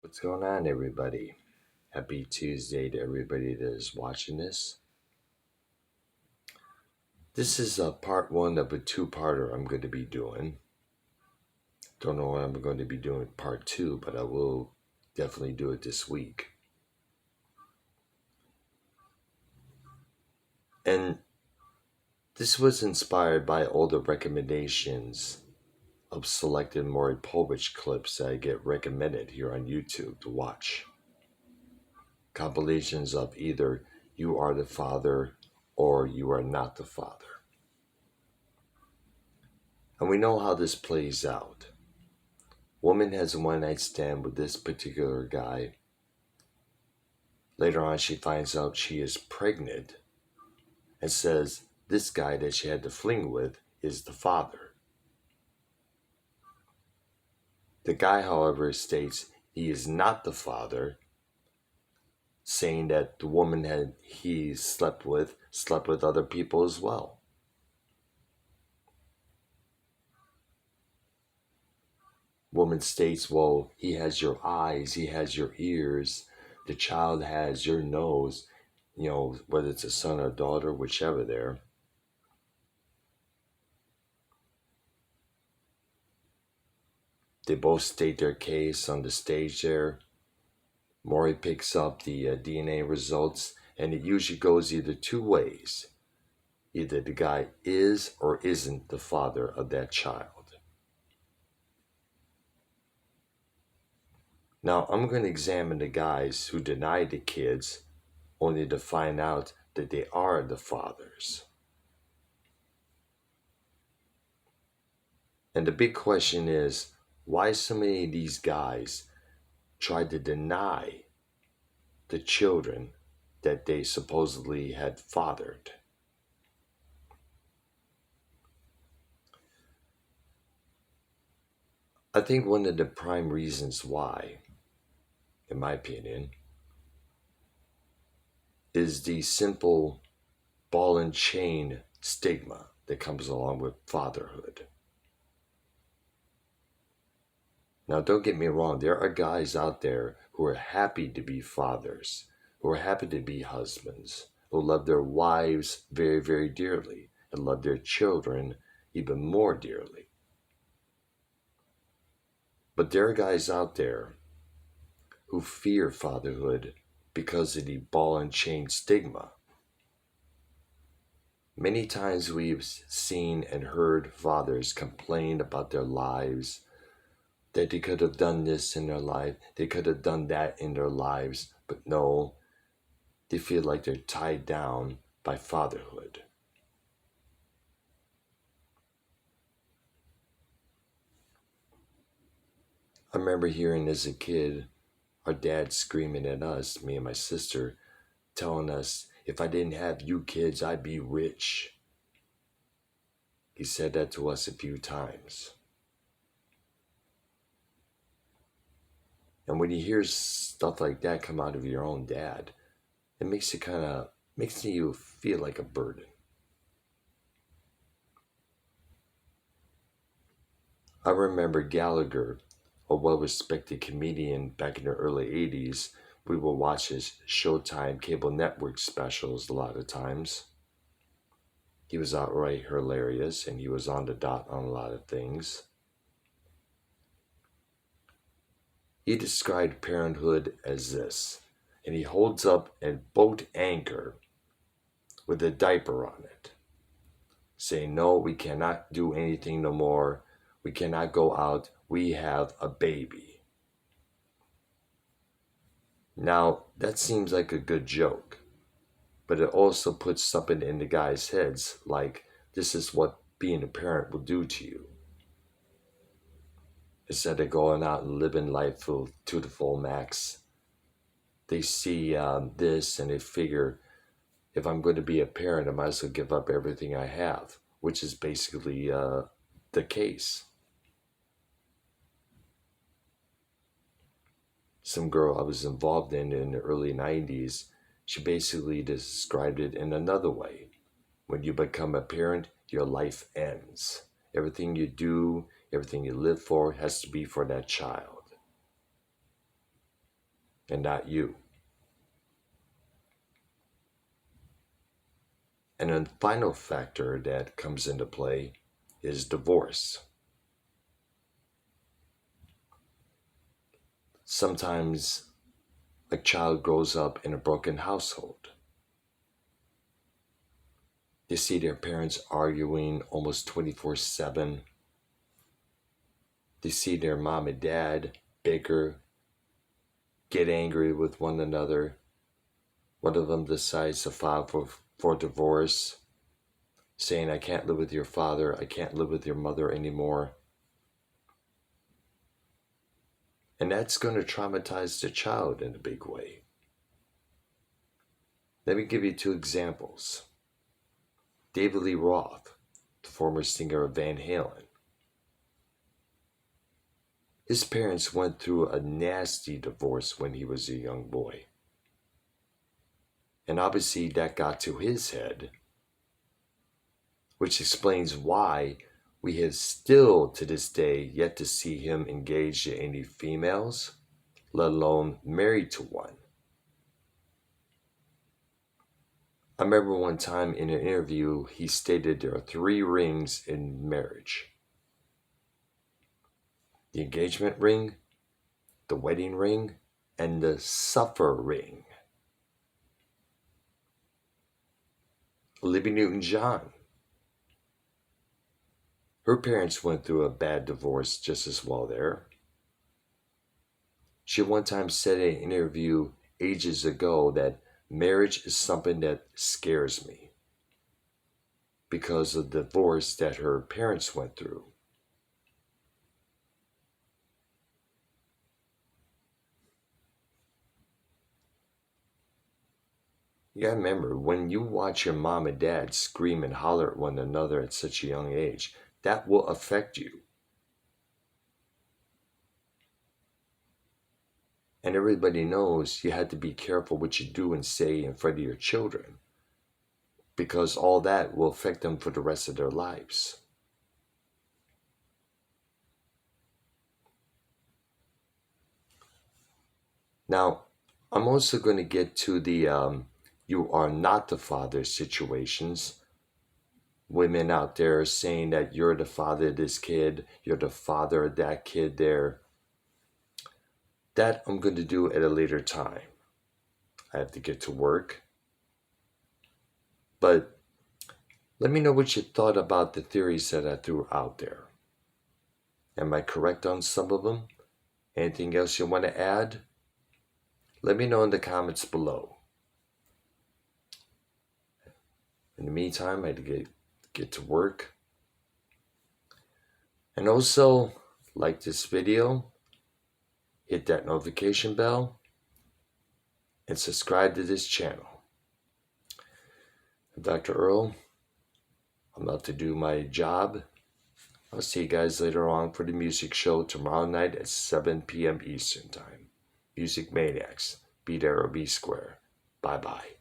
What's going on, everybody? Happy Tuesday to everybody that is watching this. This is part one of a two-parter I'm going to be doing. Don't know when I'm going to be doing part two, but I will definitely do it this week. And this was inspired by all the recommendations of selected Maury Povich clips that I get recommended here on YouTube to watch. Compilations of either You Are the Father or You Are Not the Father. And we know how this plays out. Woman has a one night stand with this particular guy. Later on, she finds out she is pregnant and says this guy that she had to fling with is the father. The guy, however, states he is not the father, saying that the woman he slept with other people as well. Woman states, well, he has your eyes, he has your ears, the child has your nose, whether it's a son or daughter, whichever there. They both state their case on the stage there. Maury picks up the DNA results, and it usually goes either two ways. Either the guy is or isn't the father of that child. Now, I'm going to examine the guys who denied the kids only to find out that they are the fathers. And the big question is, why so many of these guys tried to deny the children that they supposedly had fathered? I think one of the prime reasons why, in my opinion, is the simple ball and chain stigma that comes along with fatherhood. Now, don't get me wrong, there are guys out there who are happy to be fathers, who are happy to be husbands, who love their wives very, very dearly, and love their children even more dearly. But there are guys out there who fear fatherhood because of the ball and chain stigma. Many times we've seen and heard fathers complain about their lives, that they could have done this in their life, they could have done that in their lives, but no, they feel like they're tied down by fatherhood. I remember hearing as a kid our dad screaming at us, me and my sister, telling us, if I didn't have you kids, I'd be rich. He said that to us a few times. And when you hear stuff like that come out of your own dad, it makes you feel like a burden. I remember Gallagher, a well-respected comedian back in the early 80s. We would watch his Showtime cable network specials a lot of times. He was outright hilarious, and he was on the dot on a lot of things. He described parenthood as this, and he holds up a boat anchor with a diaper on it, saying, no, we cannot do anything no more. We cannot go out. We have a baby. Now, that seems like a good joke, but it also puts something in the guys' heads like, this is what being a parent will do to you. Instead of going out and living life to the full max, they see this and they figure, if I'm going to be a parent, I might as well give up everything I have, which is basically the case. Some girl I was involved in the early 90s, she basically described it in another way. When you become a parent, your life ends. Everything you do, everything you live for has to be for that child. and not you. And a final factor that comes into play is divorce. Sometimes a child grows up in a broken household. They see their parents arguing almost 24/7. They see their mom and dad bicker, get angry with one another. One of them decides to file for divorce, saying, I can't live with your father, I can't live with your mother anymore. And that's going to traumatize the child in a big way. Let me give you two examples. David Lee Roth, the former singer of Van Halen. His parents went through a nasty divorce when he was a young boy. And obviously that got to his head, which explains why we have still to this day yet to see him engaged in any females, let alone married to one. I remember one time in an interview, he stated there are 3 rings in marriage: the engagement ring, the wedding ring, and the suffer ring. Olivia Newton-John, her parents went through a bad divorce just as well there. She one time said in an interview ages ago that marriage is something that scares me because of the divorce that her parents went through. You gotta remember, when you watch your mom and dad scream and holler at one another at such a young age, that will affect you. And everybody knows you have to be careful what you do and say in front of your children, because all that will affect them for the rest of their lives. Now, I'm also going to get to the you are not the father situations. Women out there saying that you're the father of this kid, you're the father of that kid there. That I'm going to do at a later time. I have to get to work. But let me know what you thought about the theories that I threw out there. Am I correct on some of them? Anything else you want to add? Let me know in the comments below. In the meantime, I had to get to work. And also, like this video, hit that notification bell, and subscribe to this channel. I'm Dr. Earl. I'm about to do my job. I'll see you guys later on for the music show tomorrow night at 7 p.m. Eastern Time. Music Maniacs. Be there or be square. Bye-bye.